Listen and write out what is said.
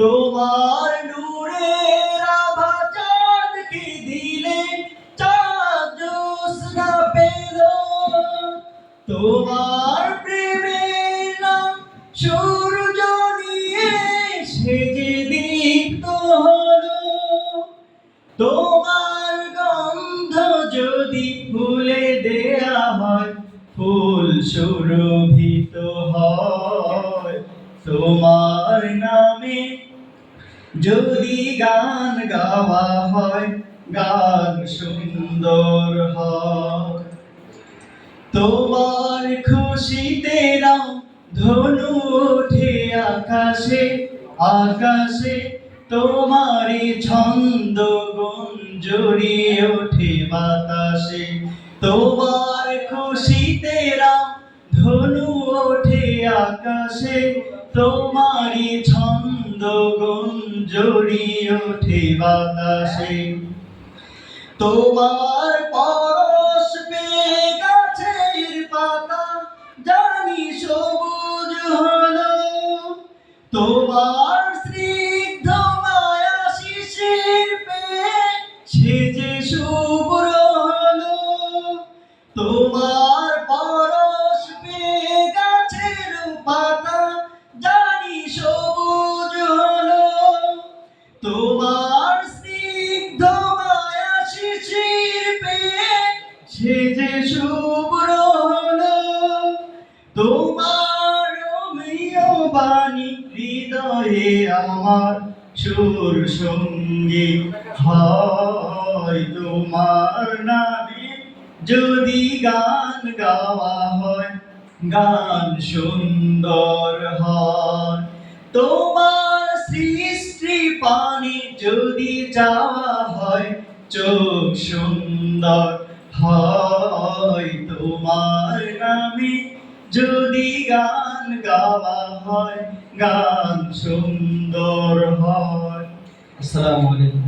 তোমার নূরের আভা চাঁদকে দিলে চাঁদ জ্যোৎস্না পেল। তোমার প্রেমের নাম সূর্য নিয়ে সেজে দীপ্ত হলো। তোমার গন্ধ যদি ফুলে দেয়া হয়, ফুল সুরভিত হয়। তোমার নামে যদি গান গাওয়া হয়, গান সুন্দর হয়। তোমার খুশিতে রাম ধনু ওঠে আকাশে আকাশে। তোমারই ছন্দ গুঞ্জরিয়ে ওঠে বাতাসে। তোমার খুশিতে রাম ধনু ওঠে আকাশে। তোমারই ছন্দ গুঞ্জরিয়ে ওঠে বাতাসে। তোমার পরশ পেয়ে গাছের পাতা জানি সবুজ হলো। তোমার স্নিগ্ধ মায়া শিশির পেয়ে সেজে শুভ্র হলো। তোমার পরশ পেয়ে গাছের পাতা জানি সবুজ হলো। তোমার স্নিগ্ধ মায়া শিশির পেয়ে সেজে শুভ্র হলো। তোমার রমণীয় বাণী হৃদয়ে আমার সুর সঙ্গী হয়। তোমার নামে যদি গান গাওয়া হয়, গান সুন্দর হয়। তোমার সৃষ্টি পানি যদি চাওয়া হয়, চোখ সুন্দর হয়। তোমার নামে যদি গান গাওয়া হয়, গান সুন্দর হয়। আসসালামু আলাইকুম।